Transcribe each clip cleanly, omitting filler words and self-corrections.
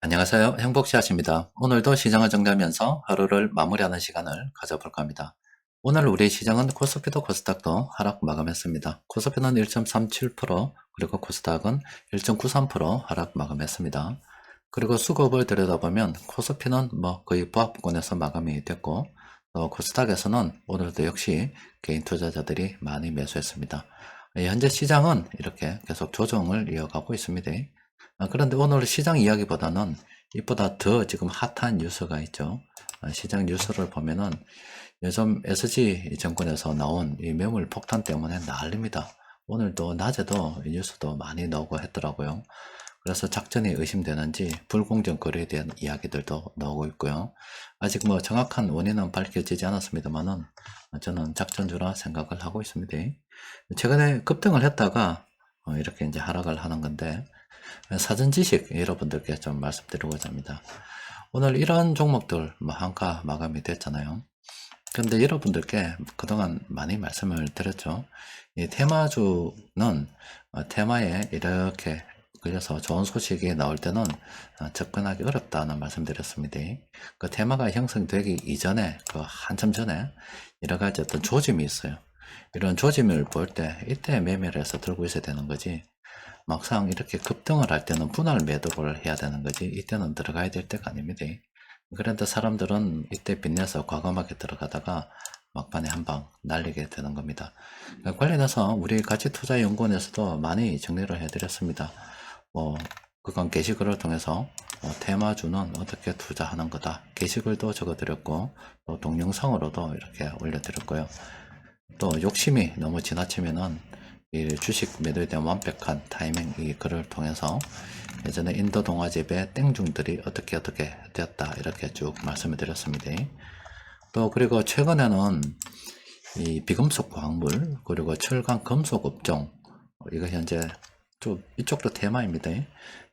안녕하세요. 행복씨앗입니다. 오늘도 시장을 정리하면서 하루를 마무리하는 시간을 가져볼까 합니다. 오늘 우리 시장은 코스피도 코스닥도 하락 마감했습니다. 코스피는 1.37%, 그리고 코스닥은 1.93% 하락 마감했습니다. 그리고 수급을 들여다보면 코스피는 거의 부합권에서 마감이 됐고, 또 코스닥에서는 오늘도 역시 개인 투자자들이 많이 매수했습니다. 현재 시장은 이렇게 계속 조정을 이어가고 있습니다. 그런데 오늘 시장 이야기보다는 이보다 더 지금 핫한 뉴스가 있죠. 시장 뉴스를 보면은 요즘 SG 정권에서 나온 이 매물 폭탄 때문에 난립니다. 오늘도 낮에도 이 뉴스도 많이 나오고 했더라고요. 그래서 작전이 의심되는지 불공정 거래에 대한 이야기들도 나오고 있고요. 아직 정확한 원인은 밝혀지지 않았습니다만은 저는 작전주라 생각을 하고 있습니다. 최근에 급등을 했다가 이렇게 이제 하락을 하는 건데, 사전 지식 여러분들께 좀 말씀드리고자 합니다. 오늘 이런 종목들 한가 마감이 됐잖아요. 그런데 여러분들께 그동안 많이 말씀을 드렸죠. 이 테마주는 테마에 이렇게 걸려서 좋은 소식이 나올 때는 접근하기 어렵다는 말씀드렸습니다. 그 테마가 형성되기 이전에, 그 한참 전에 여러 가지 어떤 조짐이 있어요. 이런 조짐을 볼 때 이때 매매를 해서 들고 있어야 되는 거지, 막상 이렇게 급등을 할 때는 분할 매도를 해야 되는 거지, 이때는 들어가야 될 때가 아닙니다. 그런데 사람들은 이때 빚내서 과감하게 들어가다가 막판에 한 방 날리게 되는 겁니다. 관련해서 우리 가치투자연구원에서도 많이 정리를 해드렸습니다. 그건 게시글을 통해서 테마주는 어떻게 투자하는 거다, 게시글도 적어드렸고, 또 동영상으로도 이렇게 올려드렸고요. 또 욕심이 너무 지나치면은 이 주식 매도에 대한 완벽한 타이밍, 이 글을 통해서 예전에 인도 동화집의 땡중들이 어떻게 되었다 이렇게 쭉 말씀을 드렸습니다. 또 그리고 최근에는 이 비금속 광물, 그리고 철강 금속 업종, 이거 현재 좀 이쪽도 테마입니다.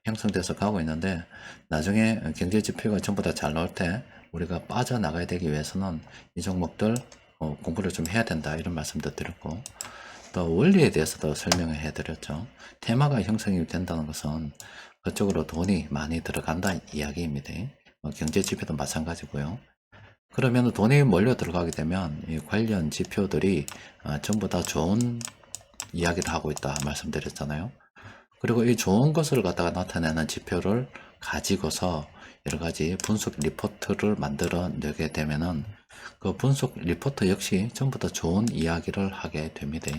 형성돼서 가고 있는데, 나중에 경제 지표가 전부 다 잘 나올 때 우리가 빠져나가야 되기 위해서는 이 종목들 공부를 좀 해야 된다, 이런 말씀도 드렸고, 또 원리에 대해서도 설명을 해드렸죠. 테마가 형성이 된다는 것은 그쪽으로 돈이 많이 들어간다 이야기입니다. 경제 지표도 마찬가지고요. 그러면 돈이 몰려 들어가게 되면 이 관련 지표들이 전부 다 좋은 이야기를 하고 있다 말씀드렸잖아요. 그리고 이 좋은 것을 갖다가 나타내는 지표를 가지고서 여러 가지 분석 리포트를 만들어 내게 되면은 그 분석 리포트 역시 전부 다 좋은 이야기를 하게 됩니다.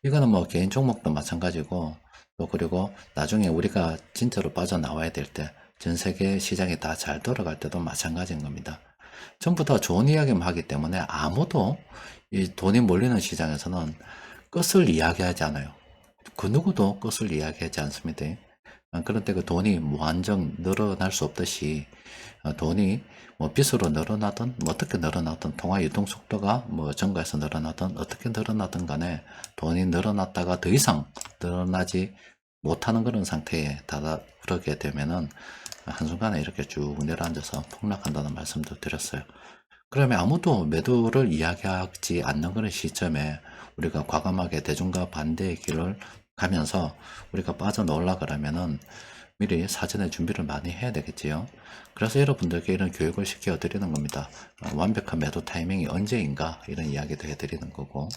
이거는 개인 종목도 마찬가지고, 또 그리고 나중에 우리가 진짜로 빠져나와야 될 때, 전 세계 시장이 다 잘 돌아갈 때도 마찬가지인 겁니다. 전부 다 좋은 이야기만 하기 때문에 아무도 이 돈이 몰리는 시장에서는 끝을 이야기하지 않아요. 그 누구도 끝을 이야기하지 않습니다. 그런데 그 돈이 무한정 늘어날 수 없듯이, 돈이 빚으로 늘어나든 어떻게 늘어나든, 통화 유동 속도가 증가해서 늘어나든 어떻게 늘어나든 간에 돈이 늘어났다가 더 이상 늘어나지 못하는 그런 상태에 다다르게 되면은 한순간에 이렇게 쭉 내려앉아서 폭락한다는 말씀도 드렸어요. 그러면 아무도 매도를 이야기하지 않는 그런 시점에 우리가 과감하게 대중과 반대의 길을 가면서 우리가 빠져나오려 그러면은 미리 사전에 준비를 많이 해야 되겠지요. 그래서 여러분들께 이런 교육을 시켜 드리는 겁니다. 완벽한 매도 타이밍이 언제인가, 이런 이야기도 해드리는 거고,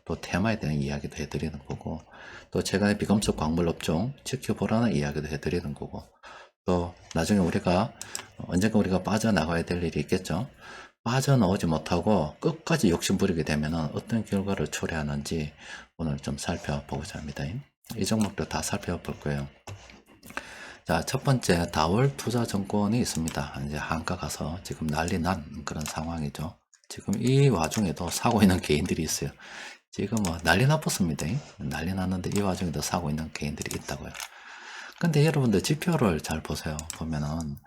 또 테마에 대한 이야기도 해드리는 거고, 또 최근에 비금속 광물 업종 지켜보라는 이야기도 해드리는 거고, 또 나중에 언젠가 우리가 빠져나가야 될 일이 있겠죠. 빠져나오지 못하고 끝까지 욕심 부리게 되면 어떤 결과를 초래하는지 오늘 좀 살펴보고자 합니다. 이 종목도 다 살펴볼 거예요. 자, 첫 번째 다월 투자증권이 있습니다. 이제 한가 가서 지금 난리 난 그런 상황이죠. 지금 이 와중에도 사고 있는 개인들이 있어요. 지금 난리 났습니다. 난리 났는데 이 와중에도 사고 있는 개인들이 있다고요. 근데 여러분들 지표를 잘 보세요. 보면은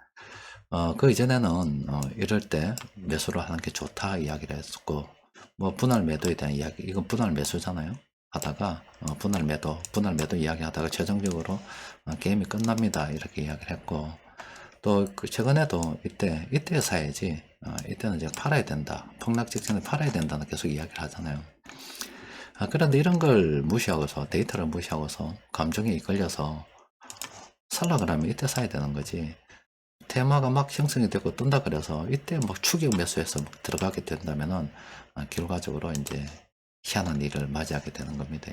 그 이전에는 이럴 때 매수를 하는 게 좋다 이야기를 했었고, 분할 매도에 대한 이야기, 이건 분할 매수잖아요. 하다가 분할 매도 이야기 하다가 최종적으로 게임이 끝납니다 이렇게 이야기를 했고, 또 그 최근에도 이때 사야지, 이때는 이제 팔아야 된다, 폭락 직전에 팔아야 된다는 계속 이야기를 하잖아요. 그런데 이런 걸 무시하고서, 데이터를 무시하고서 감정에 이끌려서 살라 그러면 이때 사야 되는 거지, 테마가 막 형성이 되고 뜬다 그래서 이때 막 추격 매수해서 막 들어가게 된다면은 결과적으로 이제 희한한 일을 맞이하게 되는 겁니다.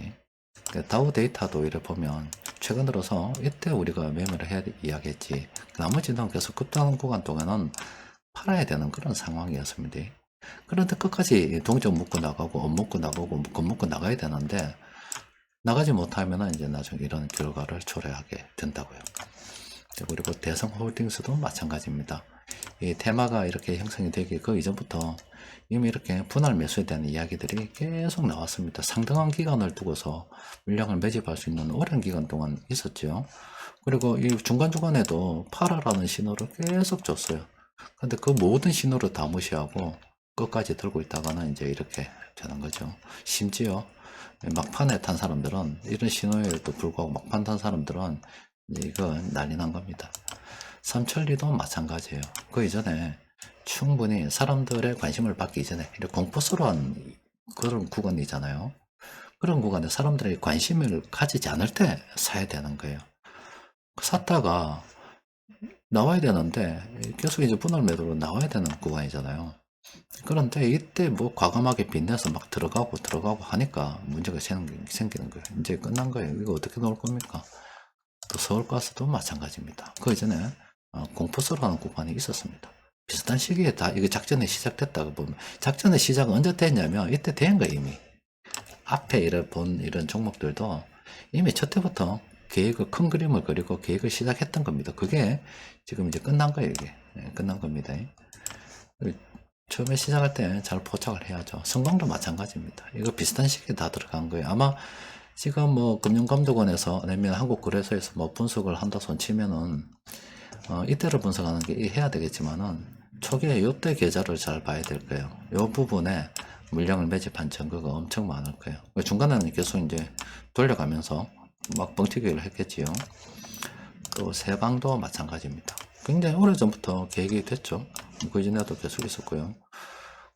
다우 데이터도 이래 보면 최근 들어서 이때 우리가 매매를 해야 이야기했지, 나머지는 계속 급등하는 구간 동안은 팔아야 되는 그런 상황이었습니다. 그런데 끝까지 동전 묶고 나가고 업 묶고 나가고 겁 묶고 나가야 되는데 나가지 못하면 이제 나중에 이런 결과를 초래하게 된다고요. 그리고 대성홀딩스도 마찬가지입니다. 이 테마가 이렇게 형성이 되기 그 이전부터 이미 이렇게 분할 매수에 대한 이야기들이 계속 나왔습니다. 상당한 기간을 두고서 물량을 매집할 수 있는 오랜 기간 동안 있었죠. 그리고 이 중간중간에도 팔아라는 신호를 계속 줬어요. 근데 그 모든 신호를 다 무시하고 끝까지 들고 있다가는 이제 이렇게 되는 거죠. 심지어 막판에 탄 사람들은, 이런 신호에도 불구하고 막판 탄 사람들은 이제 이거 난리 난 겁니다. 삼천리도 마찬가지예요. 그 이전에 충분히 사람들의 관심을 받기 이전에 이렇게 공포스러운 그런 구간이잖아요. 그런 구간에 사람들의 관심을 가지지 않을 때 사야 되는 거예요. 샀다가 나와야 되는데 계속 이제 분할 매도로 나와야 되는 구간이잖아요. 그런데 이때 뭐 과감하게 빚내서 막 들어가고 하니까 문제가 생기는 거예요. 이제 끝난 거예요. 이거 어떻게 놓을 겁니까? 또 서울가스도 마찬가지입니다. 그 이전에 공포스러운 구간이 있었습니다. 비슷한 시기에 다 이거 작전이 시작됐다고 보면, 작전의 시작은 언제 됐냐면 이때 된 거예요. 이미 앞에 이런 종목들도 이미 첫 해부터 계획을, 큰 그림을 그리고 계획을 시작했던 겁니다. 그게 지금 이제 끝난 거예요. 이게 끝난 겁니다. 처음에 시작할 때 잘 포착을 해야죠. 성광도 마찬가지입니다. 이거 비슷한 시기에 다 들어간 거예요. 아마 지금 뭐 금융감독원에서 아니면 한국거래소에서 뭐 분석을 한다 손 치면은 이때를 분석하는 게 해야 되겠지만은 초기에 이때 계좌를 잘 봐야 될 거예요. 이 부분에 물량을 매집한 증거가 엄청 많을 거예요. 중간에는 계속 이제 돌려가면서 막 뻥튀기를 했겠지요. 또 세방도 마찬가지입니다. 굉장히 오래전부터 계획이 됐죠. 그 이전에도 계속 있었고요.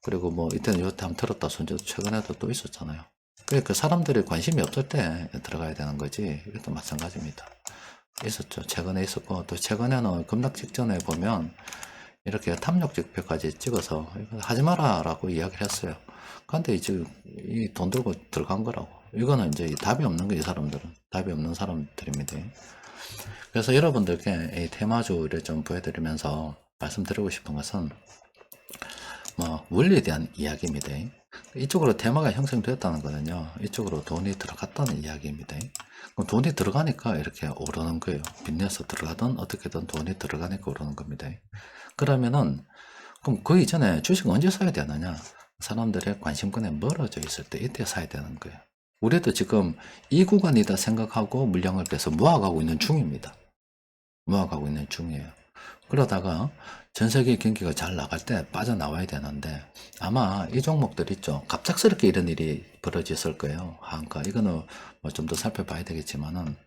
그리고 뭐 이때는 요때 한번 들었다 손재도 최근에도 또 있었잖아요. 그러니까 사람들이 관심이 없을 때 들어가야 되는 거지, 이것도 마찬가지입니다. 있었죠. 최근에 있었고, 또 최근에는 급락 직전에 보면 이렇게 탐욕 지표까지 찍어서 하지 마라 라고 이야기를 했어요. 근데 이제 이 돈 들고 들어간 거라고. 이거는 이제 답이 없는 거예요. 이 사람들은 답이 없는 사람들입니다. 그래서 여러분들께 이 테마주를 좀 보여드리면서 말씀드리고 싶은 것은 뭐 원리에 대한 이야기입니다. 이쪽으로 테마가 형성되었다는 거는요, 이쪽으로 돈이 들어갔다는 이야기입니다. 그럼 돈이 들어가니까 이렇게 오르는 거예요. 빚내서 들어가든 어떻게든 돈이 들어가니까 오르는 겁니다. 그러면은 그럼 그 이전에 주식 언제 사야 되느냐? 사람들의 관심권에 멀어져 있을 때 이때 사야 되는 거예요. 우리도 지금 이 구간이다 생각하고 물량을 빼서 모아가고 있는 중입니다. 모아가고 있는 중이에요. 그러다가 전 세계 경기가 잘 나갈 때 빠져나와야 되는데 아마 이 종목들 있죠. 갑작스럽게 이런 일이 벌어졌을 거예요. 하한가. 이거는 뭐 좀 더 살펴봐야 되겠지만은,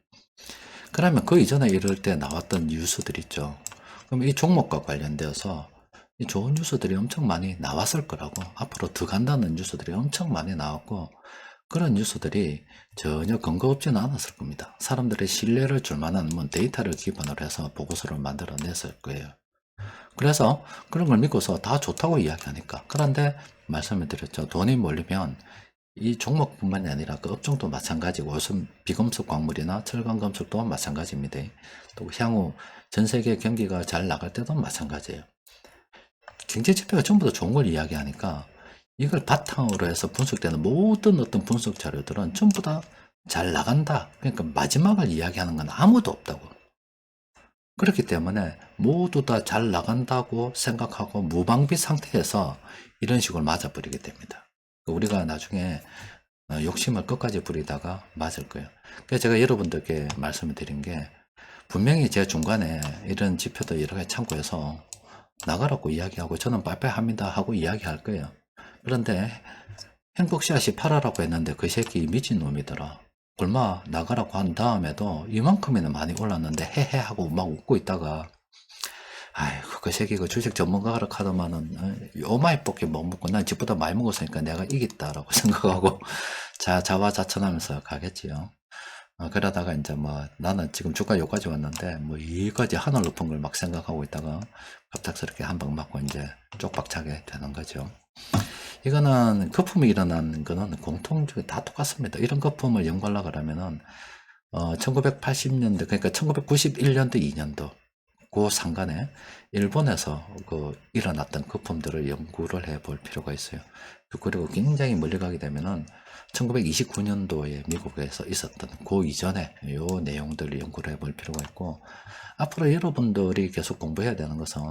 그러면 그 이전에 이럴 때 나왔던 뉴스들 있죠. 그럼 이 종목과 관련되어서 이 좋은 뉴스들이 엄청 많이 나왔을 거라고, 앞으로 더 간다는 뉴스들이 엄청 많이 나왔고, 그런 뉴스들이 전혀 근거 없지는 않았을 겁니다. 사람들의 신뢰를 줄 만한 뭐 데이터를 기반으로 해서 보고서를 만들어냈을 거예요. 그래서 그런 걸 믿고서 다 좋다고 이야기하니까. 그런데 말씀을 드렸죠. 돈이 몰리면 이 종목뿐만이 아니라 그 업종도 마찬가지고, 요즘 비금속 광물이나 철강 금속도 마찬가지입니다. 또 향후 전 세계 경기가 잘 나갈 때도 마찬가지예요. 경제 지표가 전부 다 좋은 걸 이야기하니까 이걸 바탕으로 해서 분석되는 모든 어떤 분석 자료들은 전부 다 잘 나간다. 그러니까 마지막을 이야기하는 건 아무도 없다고. 그렇기 때문에 모두 다 잘 나간다고 생각하고 무방비 상태에서 이런 식으로 맞아버리게 됩니다. 우리가 나중에 욕심을 끝까지 부리다가 맞을 거예요. 그래서 제가 여러분들께 말씀을 드린 게, 분명히 제 중간에 이런 지표도 여러 가지 참고해서 나가라고 이야기하고 저는 빠빠합니다 하고 이야기할 거예요. 그런데 행복씨앗이 팔아라고 했는데 그 새끼 미친놈이더라. 얼마 나가라고 한 다음에도 이만큼이나 많이 올랐는데 헤헤 하고 막 웃고 있다가, 아이고 그 새끼 그 주식 전문가라 카더만은 요마이 뽑기 못 먹고 난 집보다 많이 먹었으니까 내가 이겼다라고 생각하고 자화자찬하면서 가겠지요. 그러다가 이제 뭐 나는 지금 주가 여기까지 왔는데 뭐 이까지 하늘 높은 걸 막 생각하고 있다가 갑작스럽게 한 방 맞고 이제 쪽박차게 되는 거죠. 이거는 거품이 일어나는 거는 공통적으로 다 똑같습니다. 이런 거품을 연구하려고 그러면은 1980년대 그러니까 1991년도 2년도 그 상간에 일본에서 그 일어났던 거품들을 연구를 해 볼 필요가 있어요. 그리고 굉장히 멀리 가게 되면은 1929년도에 미국에서 있었던 그 이전에 요 내용들을 연구를 해 볼 필요가 있고, 앞으로 여러분들이 계속 공부해야 되는 것은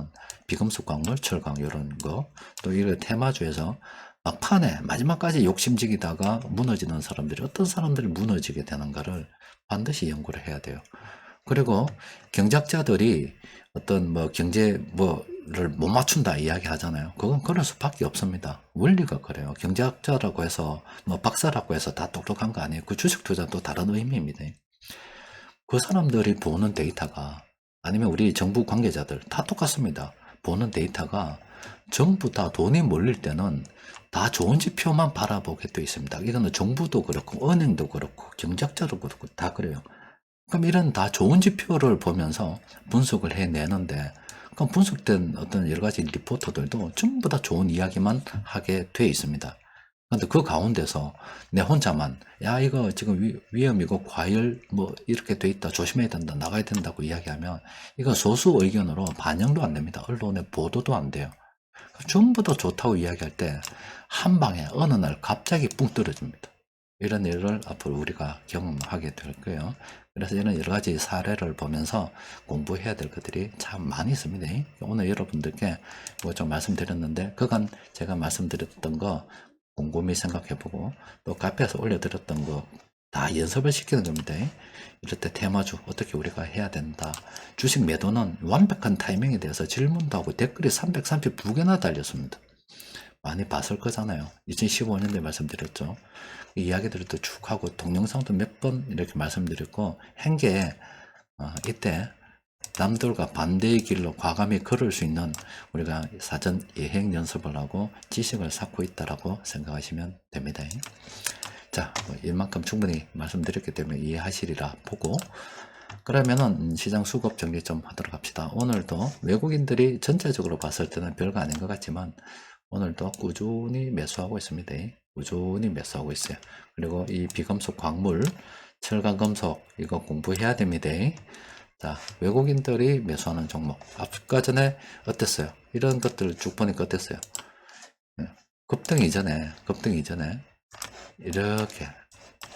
비금속 광물, 철강 이런 거, 또 이런 테마주에서 막판에 마지막까지 욕심지기다가 무너지는 사람들이 어떤 사람들이 무너지게 되는가를 반드시 연구를 해야 돼요. 그리고 경작자들이 어떤 뭐 경제 뭐를 못 맞춘다 이야기 하잖아요. 그건 그럴 수밖에 없습니다. 원리가 그래요. 경제학자라고 해서 뭐 박사라고 해서 다 똑똑한 거 아니에요. 그 주식 투자도 다른 의미입니다. 그 사람들이 보는 데이터가, 아니면 우리 정부 관계자들 다 똑같습니다. 보는 데이터가 전부 다 돈이 몰릴 때는 다 좋은 지표만 바라보게 되어 있습니다. 이거는 정부도 그렇고 은행도 그렇고 경제학자도 그렇고 다 그래요. 그럼 이런 다 좋은 지표를 보면서 분석을 해내는데, 그럼 분석된 어떤 여러 가지 리포터들도 전부 다 좋은 이야기만 하게 돼 있습니다. 근데 그 가운데서 내 혼자만, 야, 이거 지금 위험이고 과열 뭐 이렇게 돼 있다, 조심해야 된다, 나가야 된다고 이야기하면 이거 소수 의견으로 반영도 안 됩니다. 언론에 보도도 안 돼요. 전부 다 좋다고 이야기할 때 한 방에 어느 날 갑자기 뿡 떨어집니다. 이런 일을 앞으로 우리가 경험하게 될 거예요. 그래서 이런 여러 가지 사례를 보면서 공부해야 될 것들이 참 많이 있습니다. 오늘 여러분들께 뭐 좀 말씀드렸는데, 그간 제가 말씀드렸던 거 곰곰이 생각해보고, 또 카페에서 올려드렸던 거 다 연습을 시키는 겁니다. 이럴 때 테마주 어떻게 우리가 해야 된다. 주식 매도는 완벽한 타이밍에 대해서 질문도 하고 댓글이 332개나 달렸습니다. 많이 봤을 거잖아요. 2015년도에 말씀드렸죠. 이 이야기들을 또 쭉 하고 동영상도 몇 번 이렇게 말씀드렸고, 한게 이때 남들과 반대의 길로 과감히 걸을 수 있는 우리가 사전 예행 연습을 하고 지식을 쌓고 있다라고 생각하시면 됩니다. 자, 이만큼 충분히 말씀드렸기 때문에 이해하시리라 보고, 그러면은 시장 수급 정리 좀 하도록 합시다. 오늘도 외국인들이 전체적으로 봤을 때는 별거 아닌 것 같지만 오늘도 꾸준히 매수하고 있습니다. 꾸준히 매수하고 있어요. 그리고 이 비금속 광물, 철강 금속 이거 공부해야 됩니다. 자, 외국인들이 매수하는 종목 아까 전에 어땠어요? 이런 것들을 쭉 보니까 어땠어요? 급등 이전에 이렇게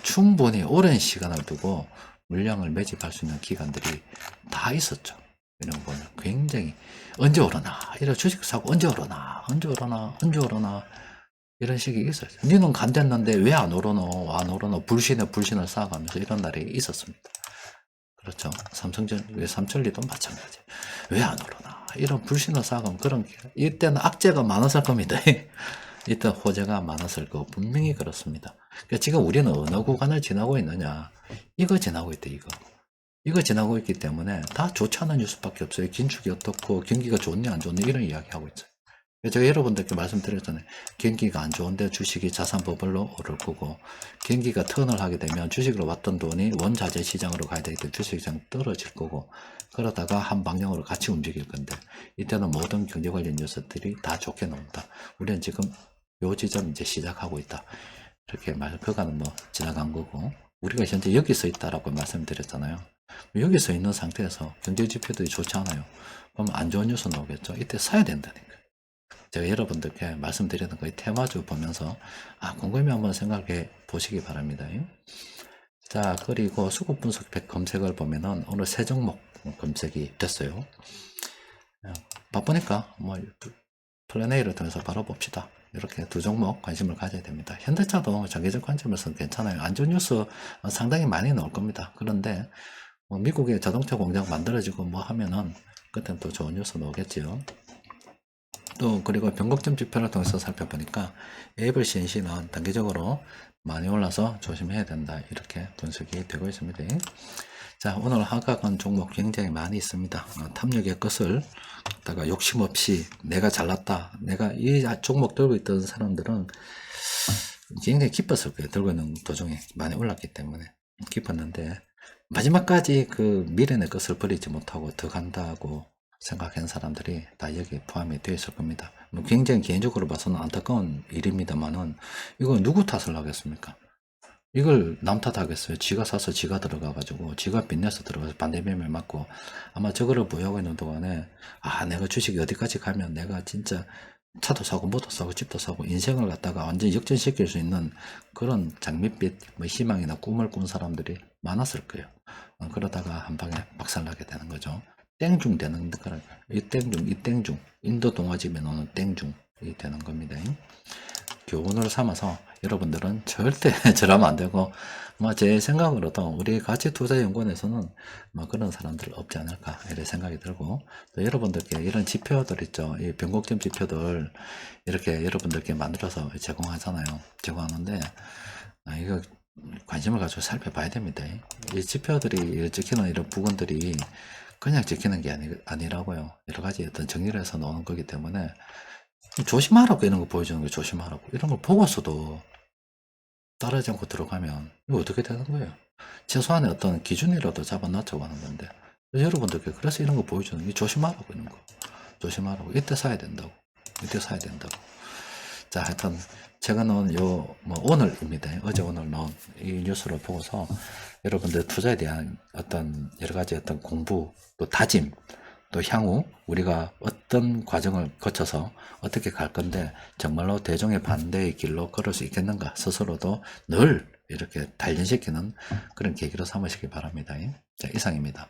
충분히 오랜 시간을 두고 물량을 매집할 수 있는 기간들이 다 있었죠. 이런 거 보면 굉장히 언제 오르나, 이런 주식 사고 언제 오르나 이런 식이 있었어요. 니는 간댔는데 왜 안 오르노 불신을 쌓아가면서 이런 날이 있었습니다. 그렇죠. 삼천리도 마찬가지. 왜 안 오르나 이런 불신을 쌓아가면 그런 게, 이때는 악재가 많았을 겁니다. 이때 호재가 많았을 거 분명히 그렇습니다. 그러니까 지금 우리는 어느 구간을 지나고 있느냐, 이거 지나고 있다. 이거 지나고 있기 때문에 다 좋지 않은 뉴스밖에 없어요. 긴축이 어떻고 경기가 좋냐 안 좋냐 이런 이야기하고 있어요. 제가 여러분들께 말씀드렸잖아요. 경기가 안 좋은데 주식이 자산 버블로 오를 거고, 경기가 턴을 하게 되면 주식으로 왔던 돈이 원자재 시장으로 가야 되기 때문에 주식시장 떨어질 거고, 그러다가 한 방향으로 같이 움직일 건데, 이때는 모든 경제 관련 뉴스들이 다 좋게 나온다. 우리는 지금 요 지점 이제 시작하고 있다. 이렇게 그간은 뭐 지나간 거고, 우리가 현재 여기서 있다라고 말씀드렸잖아요. 여기서 있는 상태에서 경제 지표들이 좋지 않아요. 그럼 안 좋은 뉴스 나오겠죠. 이때 사야 된다니까. 제가 여러분들께 말씀드리는 거의 테마주 보면서 곰곰이 한번 생각해 보시기 바랍니다. 자, 그리고 수급 분석 검색을 보면은 오늘 세 종목 검색이 됐어요. 바쁘니까 뭐 플랜 A를 통해서 바로 봅시다. 이렇게 두 종목 관심을 가져야 됩니다. 현대차도 장기적 관점에서는 괜찮아요. 안 좋은 뉴스 상당히 많이 나올 겁니다. 그런데 뭐 미국의 자동차 공장 만들어지고 뭐 하면은 그때는 또 좋은 뉴스 나오겠지요. 또 그리고 변곡점 지표를 통해서 살펴보니까 에이블 CNC는 단기적으로 많이 올라서 조심해야 된다, 이렇게 분석이 되고 있습니다. 자, 오늘 하락한 종목 굉장히 많이 있습니다. 탐욕의 것을 다가 욕심 없이 내가 잘났다, 내가 이 종목 들고 있던 사람들은 굉장히 기뻤을 거예요. 들고 있는 도중에 많이 올랐기 때문에. 깊었는데 마지막까지 그 미련의 것을 버리지 못하고 더 간다고 생각하는 사람들이 다 여기에 포함이 되어 있을 겁니다. 뭐 굉장히 개인적으로 봐서는 안타까운 일입니다만은 이거 누구 탓을 하겠습니까? 이걸 남 탓하겠어요. 지가 사서 지가 들어가가지고 지가 빚내서 들어가서 반대매매 맞고 아마 저거를 보유하고 있는 동안에 아 내가 주식이 어디까지 가면 내가 진짜 차도 사고 뭐도 사고 집도 사고 인생을 갖다가 완전히 역전시킬 수 있는 그런 장밋빛 뭐 희망이나 꿈을 꾼 사람들이 많았을 거예요. 그러다가 한 방에 박살나게 되는 거죠. 땡중 되는 거라 이 땡중 이 땡중 인도 동화집에 나오는 땡중이 되는 겁니다. 교훈을 삼아서 여러분들은 절대 저러면 안 되고 제 생각으로도 우리 가치투자연구원에서는 그런 사람들 없지 않을까 이런 생각이 들고 또 여러분들께 이런 지표들 있죠. 이 변곡점 지표들 이렇게 여러분들께 만들어서 제공하잖아요. 제공하는데 이거 관심을 가지고 살펴봐야 됩니다. 이 지표들이 찍히는 이런 부분들이 그냥 찍히는 게 아니라고요. 여러 가지 어떤 정리를 해서 나오는 거기 때문에 조심하라고 이런 거 보여주는 거 조심하라고 이런 걸 보고서도 따르지 않고 들어가면 이거 어떻게 되는 거예요? 최소한의 어떤 기준이라도 잡아놨자고 하는 건데 여러분들께 그래서 이런 거 보여주는 게 조심하라고 이런 거 조심하라고 이때 사야 된다고 이때 사야 된다고 자 하여튼 제가 넣은 오늘입니다. 어제 오늘 넣은 이 뉴스를 보고서 여러분들 투자에 대한 어떤 여러 가지 어떤 공부 또 다짐 또 향후 우리가 어떤 과정을 거쳐서 어떻게 갈 건데 정말로 대중의 반대의 길로 걸을 수 있겠는가 스스로도 늘 이렇게 단련시키는 그런 계기로 삼으시기 바랍니다. 자, 이상입니다.